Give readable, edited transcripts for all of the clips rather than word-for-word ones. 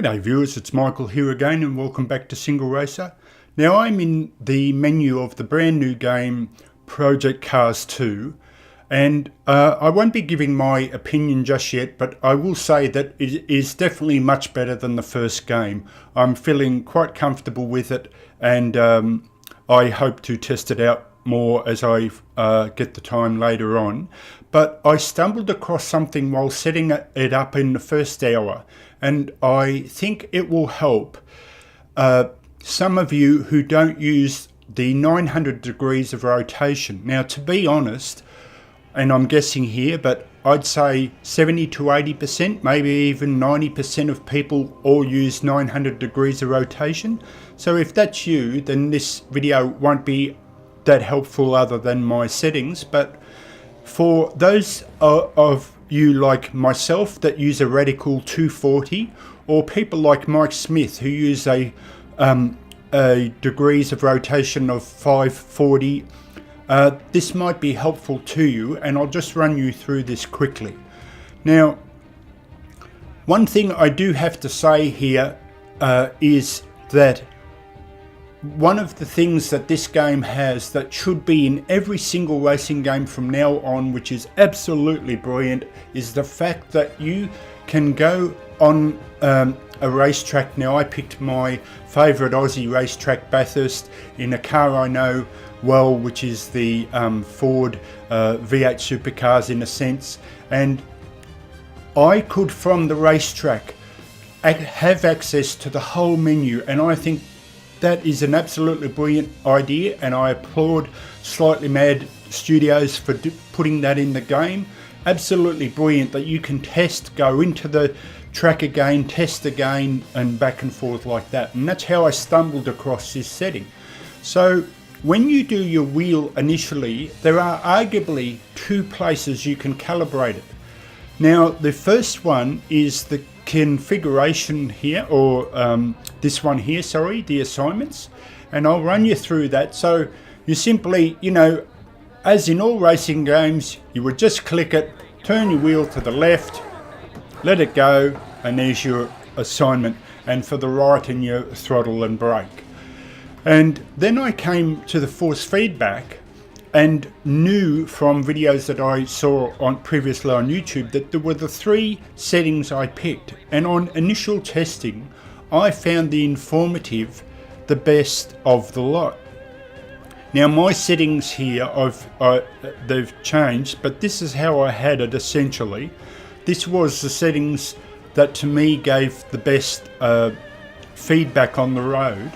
G'day viewers, it's Michael here again and welcome back to Single Racer. Now I'm in the menu of the brand new game Project Cars 2 and I won't be giving my opinion just yet, but I will say that it is definitely much better than the first game. I'm feeling quite comfortable with it and I hope to test it out more as I get the time later on. But I stumbled across something while setting it up in the first hour, and I think it will help some of you who don't use the 900 degrees of rotation. Now, to be honest, and I'm guessing here, but I'd say 70 to 80%, maybe even 90% of people all use 900 degrees of rotation. So if that's you, then this video won't be that helpful other than my settings. But for those of you like myself that use a radical 240, or people like Mike Smith who use a degrees of rotation of 540, this might be helpful to you, and I'll just run you through this quickly. Now, one thing I do have to say here is that one of the things that this game has that should be in every single racing game from now on, which is absolutely brilliant, is the fact that you can go on a racetrack. Now, I picked my favourite Aussie racetrack, Bathurst, in a car I know well, which is the Ford V8 supercars in a sense, and I could from the racetrack have access to the whole menu, and I think that is an absolutely brilliant idea, and I applaud Slightly Mad Studios for putting that in the game. Absolutely brilliant that you can test, go into the track again, test again, and back and forth like that. And that's how I stumbled across this setting. So when you do your wheel initially, there are arguably two places you can calibrate it. Now, the first one is the configuration here, or this one here, sorry, the assignments, and I'll run you through that. So you simply, as in all racing games, you would just click it, turn your wheel to the left, let it go, and there's your assignment, and for the right in your throttle and brake. And then I came to the force feedback and knew from videos that I saw previously on YouTube that there were the three settings I picked. And on initial testing, I found the informative the best of the lot. Now, my settings here, they've changed, but this is how I had it essentially. This was the settings that to me gave the best feedback on the road.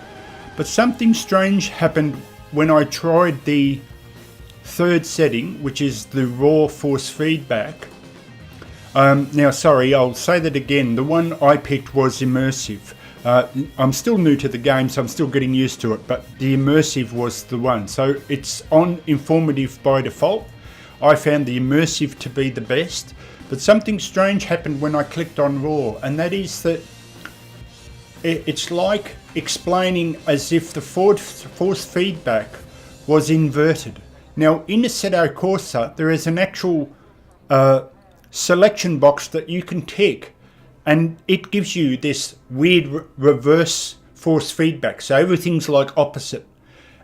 But something strange happened when I tried the third setting, which is the raw force feedback. Now, sorry, I'll say that again. The one I picked was immersive. I'm still new to the game, so I'm still getting used to it, but the immersive was the one. So it's on informative by default. I found the immersive to be the best, but something strange happened when I clicked on raw, and that is that it's like explaining as if the force feedback was inverted. Now, in Assetto Corsa, there is an actual selection box that you can tick, and it gives you this weird reverse force feedback. So everything's like opposite.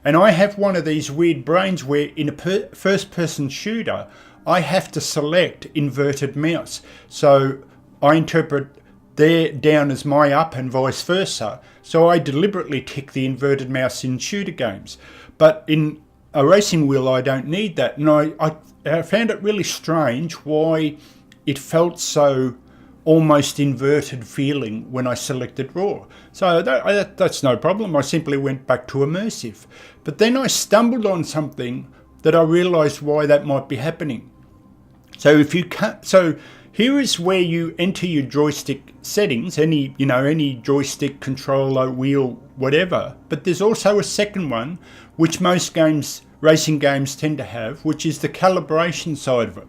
And I have one of these weird brains where in a first-person shooter, I have to select inverted mouse. So I interpret there down as my up and vice versa. So I deliberately tick the inverted mouse in shooter games. But in a racing wheel, I don't need that. And I found it really strange why it felt so almost inverted feeling when I selected raw. So that's no problem. I simply went back to immersive. But then I stumbled on something that I realized why that might be happening. So here is where you enter your joystick settings, any joystick, controller, wheel, whatever. But there's also a second one, which most racing games tend to have, which is the calibration side of it,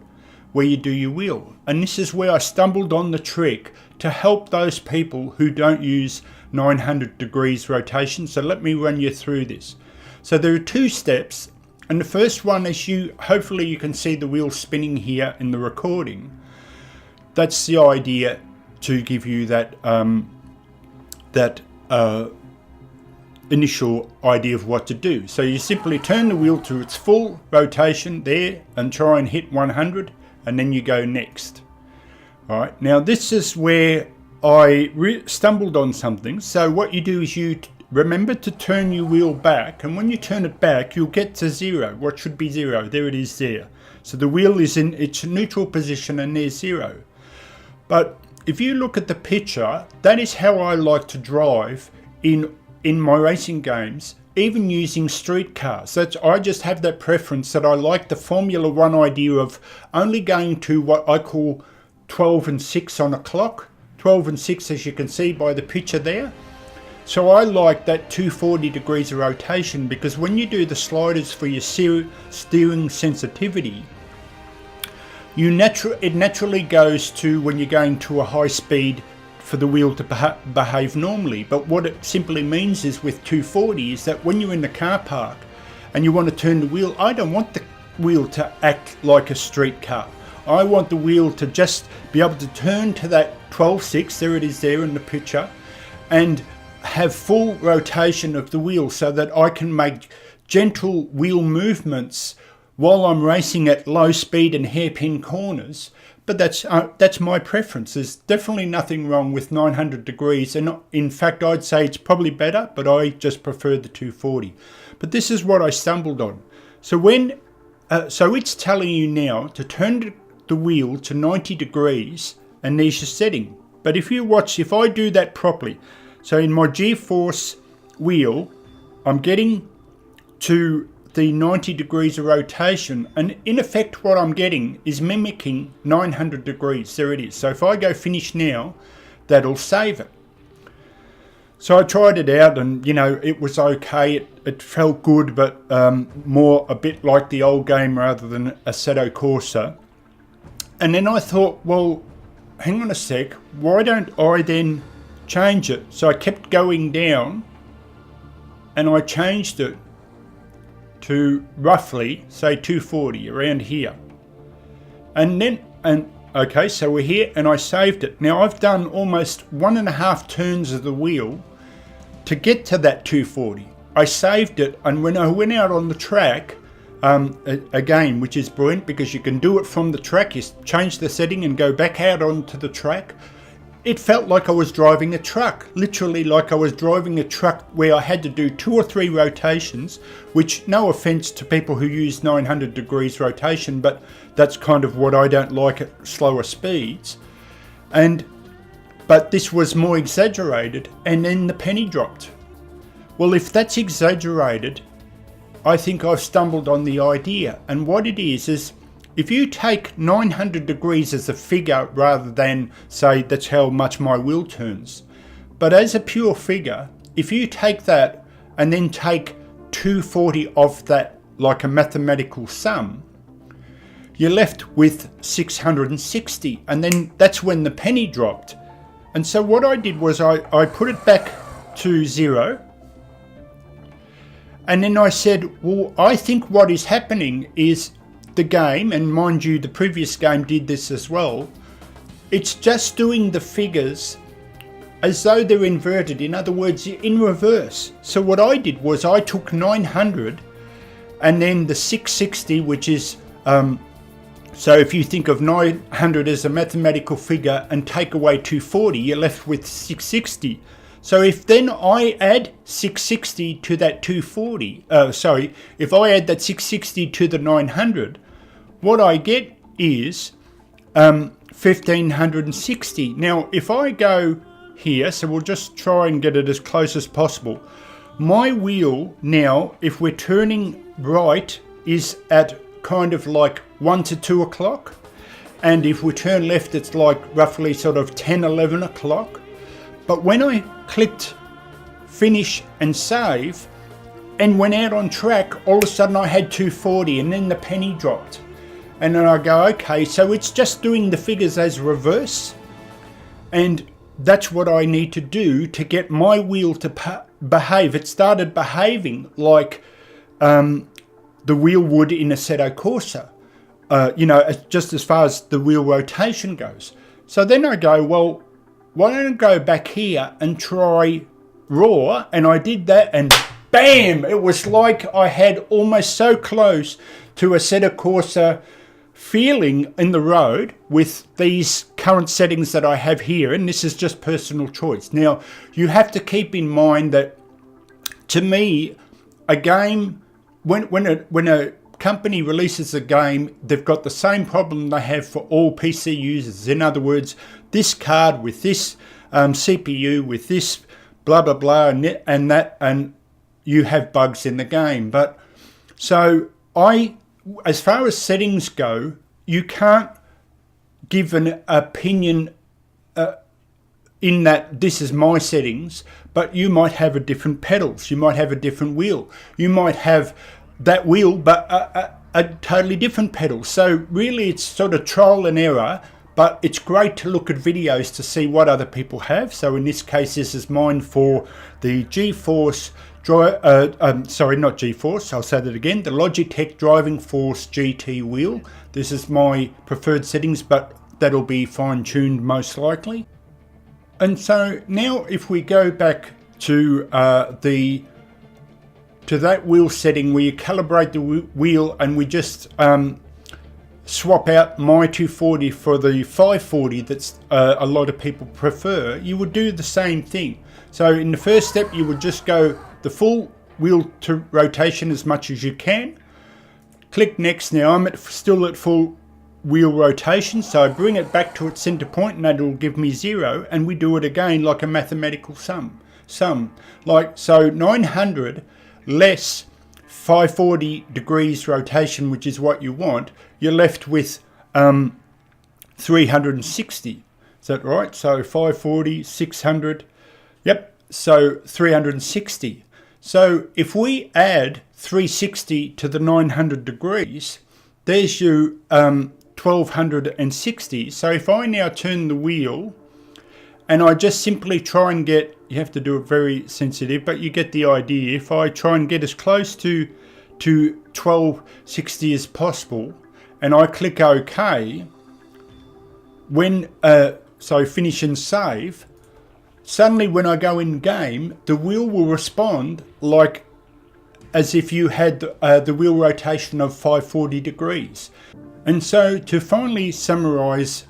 where you do your wheel. And this is where I stumbled on the trick to help those people who don't use 900 degrees rotation. So let me run you through this. So there are two steps, and the first one is hopefully you can see the wheel spinning here in the recording. That's the idea, to give you that that initial idea of what to do. So you simply turn the wheel to its full rotation there and try and hit 100, and then you go next. All right, now this is where I stumbled on something. So what you do is you remember to turn your wheel back, and when you turn it back you'll get to 0. What should be 0? There it is there. So the wheel is in its neutral position and there's 0. But if you look at the picture, that is how I like to drive in my racing games, even using street cars. I just have that preference that I like the Formula 1 idea of only going to what I call 12 and 6 on a clock. 12 and 6, as you can see by the picture there. So I like that 240 degrees of rotation, because when you do the sliders for your steering sensitivity, it naturally goes to when you're going to a high speed for the wheel to behave normally. But what it simply means is with 240 is that when you're in the car park and you want to turn the wheel, I don't want the wheel to act like a street car. I want the wheel to just be able to turn to that 12.6, there it is there in the picture, and have full rotation of the wheel so that I can make gentle wheel movements while I'm racing at low speed and hairpin corners. But that's my preference. There's definitely nothing wrong with 900 degrees, and in fact I'd say it's probably better, but I just prefer the 240. But this is what I stumbled on. So so it's telling you now to turn the wheel to 90 degrees, and there's your setting. But if I do that properly, so in my G-force wheel, I'm getting to the 90 degrees of rotation, and in effect what I'm getting is mimicking 900 degrees. There it is. So if I go finish now, that'll save it. So I tried it out, and it was okay. It felt good, but more a bit like the old game rather than Assetto Corsa. And then I thought, well, hang on a sec, why don't I then change it? So I kept going down, and I changed it to roughly say 240, around here. Okay, so we're here, and I saved it. Now I've done almost 1.5 turns of the wheel to get to that 240. I saved it, and when I went out on the track, again, which is brilliant because you can do it from the track, you change the setting and go back out onto the track. It felt like I was driving a truck, literally like I was driving a truck where I had to do 2 or 3 rotations, which, no offense to people who use 900 degrees rotation, but that's kind of what I don't like at slower speeds. But this was more exaggerated, and then the penny dropped. Well, if that's exaggerated, I think I've stumbled on the idea. And what it is if you take 900 degrees as a figure rather than say that's how much my wheel turns, but as a pure figure, if you take that and then take 240 off that like a mathematical sum, you're left with 660, and then that's when the penny dropped. And so what I did was I put it back to 0, and then I said, well, I think what is happening is the game, and mind you, the previous game did this as well, it's just doing the figures as though they're inverted. In other words, in reverse. So what I did was I took 900 and then the 660, which is, so if you think of 900 as a mathematical figure and take away 240, you're left with 660. So if then I add 660 to that 240, if I add that 660 to the 900, what I get is 1560. Now, if I go here, so we'll just try and get it as close as possible. My wheel now, if we're turning right, is at kind of like 1 to 2 o'clock. And if we turn left, it's like roughly sort of 10, 11 o'clock. But when I clicked finish and save and went out on track, all of a sudden I had 240, and then the penny dropped. And then I go, okay, so it's just doing the figures as reverse. And that's what I need to do to get my wheel to behave. It started behaving like the wheel would in Assetto Corsa, just as far as the wheel rotation goes. So then I go, well, why don't I go back here and try raw? And I did that, and bam, it was like I had almost so close to a Assetto Corsa feeling in the road with these current settings that I have here, and this is just personal choice. Now, you have to keep in mind that, to me, a game, when a company releases a game, they've got the same problem they have for all PC users. In other words, this card with this CPU with this blah blah blah and that, and you have bugs in the game. But so as far as settings go, you can't give an opinion in that this is my settings, but you might have a different pedals, you might have a different wheel, you might have that wheel but a totally different pedal. So really it's sort of trial and error, but it's great to look at videos to see what other people have. So in this case, this is mine for the GeForce sorry, not GeForce, I'll say that again, the Logitech Driving Force GT wheel. This is my preferred settings, but that'll be fine-tuned most likely. And so now if we go back to that wheel setting where you calibrate the wheel, and we just swap out my 240 for the 540 that's a lot of people prefer, you would do the same thing. So in the first step, you would just go the full wheel to rotation as much as you can. Click next. Now I'm still at full wheel rotation, so I bring it back to its center point, and that will give me 0, and we do it again like a mathematical sum. Like, so 900 less 540 degrees rotation, which is what you want, you're left with 360. Is that right? So 540, 600, yep, so 360. So if we add 360 to the 900 degrees, there's you 1260. So if I now turn the wheel and I just simply try and get, you have to do it very sensitive, but you get the idea. If I try and get as close to 1260 as possible, and I click OK, when so finish and save, suddenly when I go in game, the wheel will respond like as if you had the wheel rotation of 540 degrees. And so to finally summarize,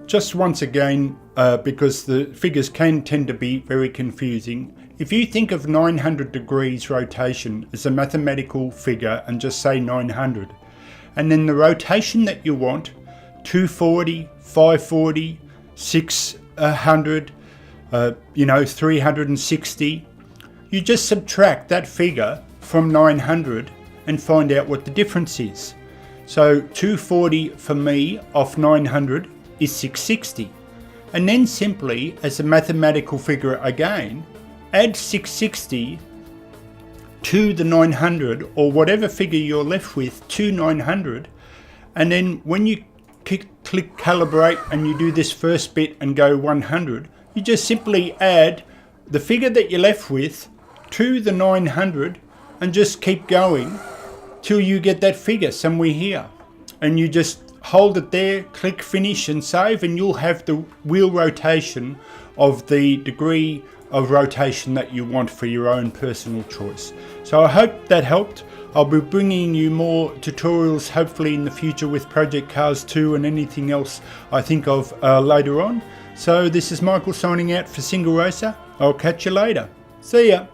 just once again, because the figures can tend to be very confusing, if you think of 900 degrees rotation as a mathematical figure and just say 900, and then the rotation that you want, 240, 540, 600, 360, you just subtract that figure from 900 and find out what the difference is. So 240 for me off 900 is 660. And then simply, as a mathematical figure again, add 660 to the 900, or whatever figure you're left with, to 900. And then when you click calibrate and you do this first bit and go 100, you just simply add the figure that you're left with to the 900 and just keep going till you get that figure somewhere here. And you just hold it there, click finish and save, and you'll have the wheel rotation of the degree of rotation that you want for your own personal choice. So I hope that helped. I'll be bringing you more tutorials hopefully in the future with Project Cars 2 and anything else I think of later on. So this is Michael signing out for Single Racer. I'll catch you later. See ya.